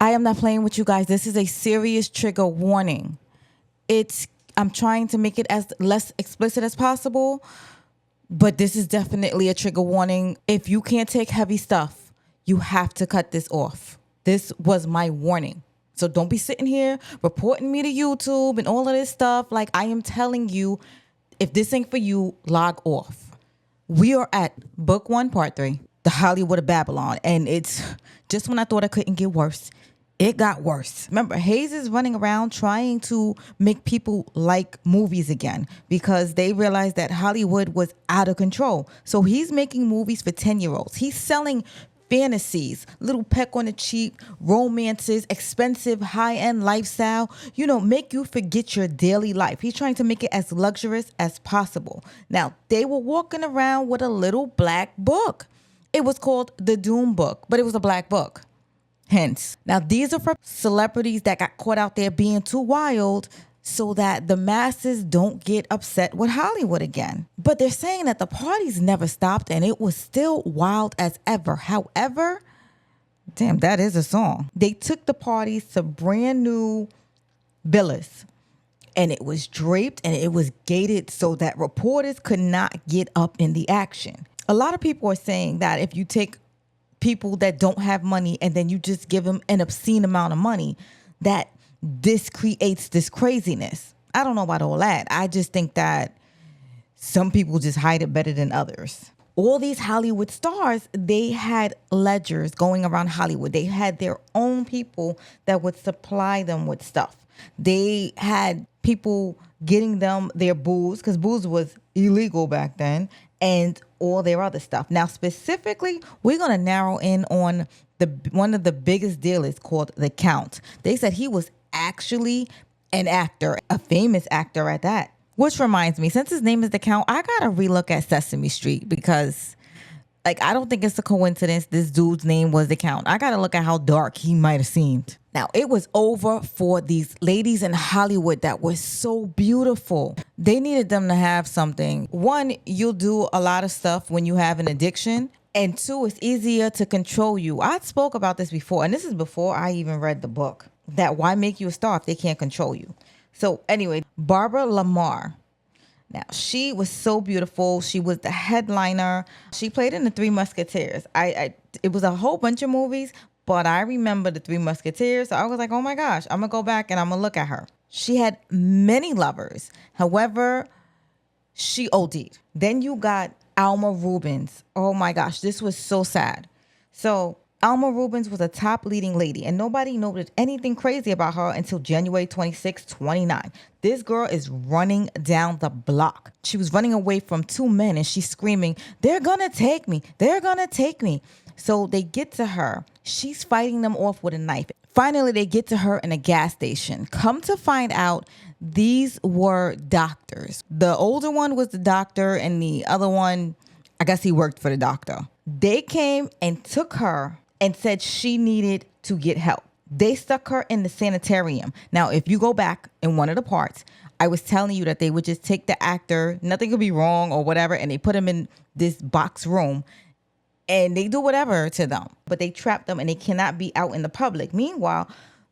I am not playing with you guys. This is a serious trigger warning. I'm trying to make it as less explicit as possible, but this is definitely a trigger warning. If you can't take heavy stuff, you have to cut this off. This was my warning. So don't be sitting here reporting me to YouTube and all of this stuff. Like, I am telling you, if this ain't for you, log off. We are at book 1, part 3, The Hollywood of Babylon. And it's just when I thought I couldn't get worse, it got worse. Remember, Hayes is running around trying to make people like movies again because they realized that Hollywood was out of control. So he's making movies for 10-year-olds. He's selling fantasies, little peck on the cheek, romances, expensive high-end lifestyle, make you forget your daily life. He's trying to make it as luxurious as possible. Now, they were walking around with a little black book. It was called the Doom Book, but it was a black book. Hence. Now, these are for celebrities that got caught out there being too wild so that the masses don't get upset with Hollywood again. But they're saying that the parties never stopped and it was still wild as ever. However, damn, that is a song. They took the parties to brand new villas and it was draped and it was gated so that reporters could not get up in the action. A lot of people are saying that if you take people that don't have money and then you just give them an obscene amount of money, that this creates this craziness. I don't know about all that. I just think that some people just hide it better than others. All these Hollywood stars, they had ledgers going around Hollywood. They had their own people that would supply them with stuff. They had people getting them their booze, because booze was illegal back then, and all their other stuff. Now, specifically, we're going to narrow in on one of the biggest dealers called the Count. They said he was actually an actor, a famous actor at that. Which reminds me, since his name is the Count, I got to relook at Sesame Street because, I don't think it's a coincidence this dude's name was the Count. I got to look at how dark he might have seemed. Now, it was over for these ladies in Hollywood that were so beautiful. They needed them to have something. One, you'll do a lot of stuff when you have an addiction. And 2, it's easier to control you. I spoke about this before, and this is before I even read the book, that why make you a star if they can't control you? So anyway, Barbara Lamar. Now, she was so beautiful. She was the headliner. She played in the Three Musketeers. It was a whole bunch of movies, but I remember the Three Musketeers. So I was like, oh my gosh, I'm going to go back and I'm going to look at her. She had many lovers. However, she OD'd. Then you got Alma Rubens. Oh my gosh, this was so sad. So Alma Rubens was a top leading lady and nobody noted anything crazy about her until January 26, 29. This girl is running down the block. She was running away from 2 men and she's screaming, "They're gonna take me. They're gonna take me." So they get to her. She's fighting them off with a knife. Finally, they get to her in a gas station. Come to find out, these were doctors. The older one was the doctor and the other one, I guess he worked for the doctor. They came and took her and said she needed to get help. They stuck her in the sanitarium. Now, if you go back in one of the parts, I was telling you that they would just take the actor, nothing could be wrong or whatever, and they put him in this box room and they do whatever to them. But they trap them and they cannot be out in the public. Meanwhile,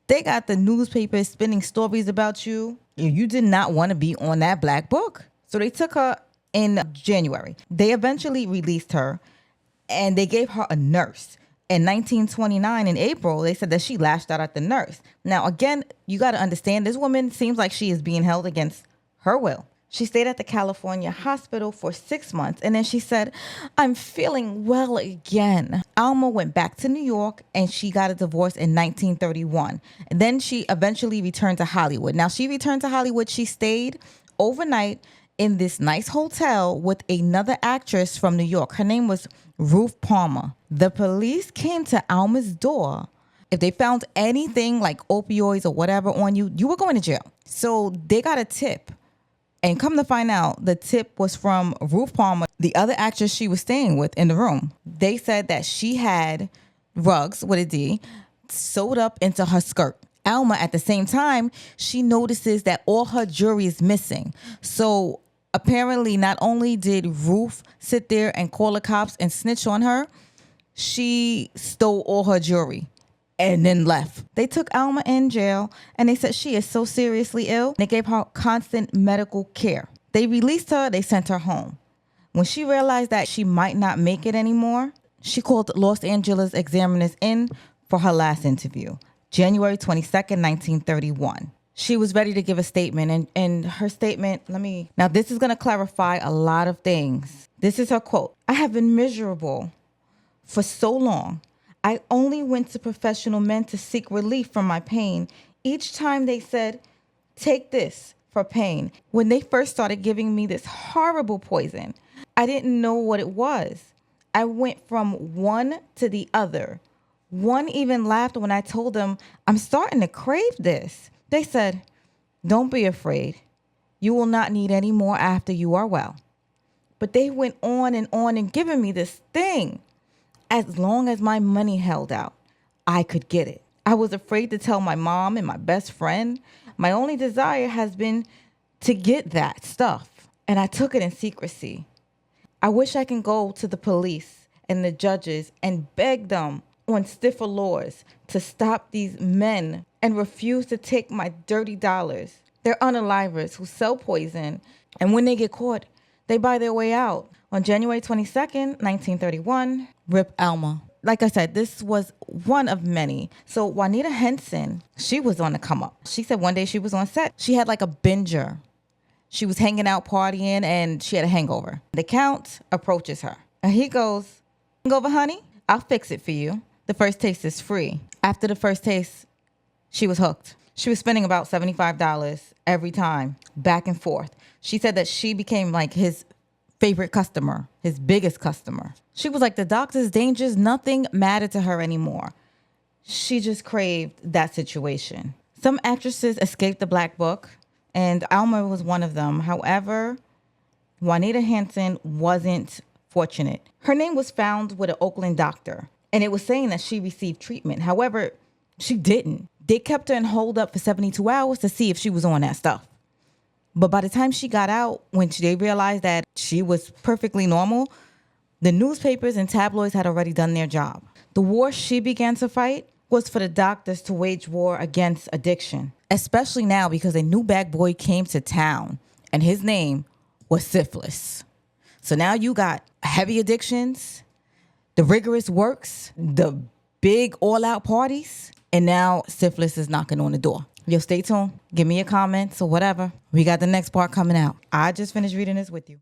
they got the newspapers spinning stories about you. You did not want to be on that black book. So they took her in January. They eventually released her and they gave her a nurse. In 1929, in April, they said that she lashed out at the nurse. Now, again, you got to understand, this woman seems like she is being held against her will. She stayed at the California hospital for 6 months, and then she said, "I'm feeling well again." Alma went back to New York, and she got a divorce in 1931. And then she eventually returned to Hollywood. Now, she returned to Hollywood. She stayed overnight in this nice hotel with another actress from New York. Her name was Ruth Palmer. The police came to Alma's door. If they found anything like opioids or whatever on you, you were going to jail. So they got a tip. And come to find out, the tip was from Ruth Palmer, the other actress she was staying with in the room. They said that she had rugs with a D sewed up into her skirt. Alma, at the same time, she notices that all her jewelry is missing. So apparently, not only did Ruth sit there and call the cops and snitch on her, she stole all her jewelry. and then left. They took Alma in jail and they said she is so seriously ill. They gave her constant medical care. They released her. They sent her home. When she realized that she might not make it anymore, she called Los Angeles examiners in for her last interview, January 22nd, 1931. She was ready to give a statement, and her statement, now this is going to clarify a lot of things. This is her quote. "I have been miserable for so long. I only went to professional men to seek relief from my pain. Each time they said, 'Take this for pain.' When they first started giving me this horrible poison, I didn't know what it was. I went from one to the other. One even laughed when I told them, 'I'm starting to crave this.' They said, 'Don't be afraid. You will not need any more after you are well.' But they went on and giving me this thing. As long as my money held out, I could get it. I was afraid to tell my mom and my best friend. My only desire has been to get that stuff, and I took it in secrecy. I wish I can go to the police and the judges and beg them on stiffer laws to stop these men and refuse to take my dirty dollars. They're unalivers who sell poison, and when they get caught, they buy their way out." On January 22nd, 1931, Rip Alma. Like I said, this was one of many. So Juanita Henson, she was on the come up. She said one day she was on set. She had like a binger. She was hanging out, partying, and she had a hangover. The Count approaches her, and he goes, "Hangover, honey? I'll fix it for you. The first taste is free." After the first taste, she was hooked. She was spending about $75 every time, back and forth. She said that she became like his favorite customer, his biggest customer. She was like, the doctor's dangers, nothing mattered to her anymore. She just craved that situation. Some actresses escaped the Black Book, and Alma was one of them. However, Juanita Henson wasn't fortunate. Her name was found with an Oakland doctor, and it was saying that she received treatment. However, she didn't. They kept her in hold up for 72 hours to see if she was on that stuff. But by the time she got out, when they realized that she was perfectly normal, the newspapers and tabloids had already done their job. The war she began to fight was for the doctors to wage war against addiction, especially now because a new bad boy came to town, and his name was syphilis. So now you got heavy addictions, the rigorous works, the big all-out parties, and now syphilis is knocking on the door. Yo, stay tuned. Give me your comments or whatever. We got the next part coming out. I just finished reading this with you.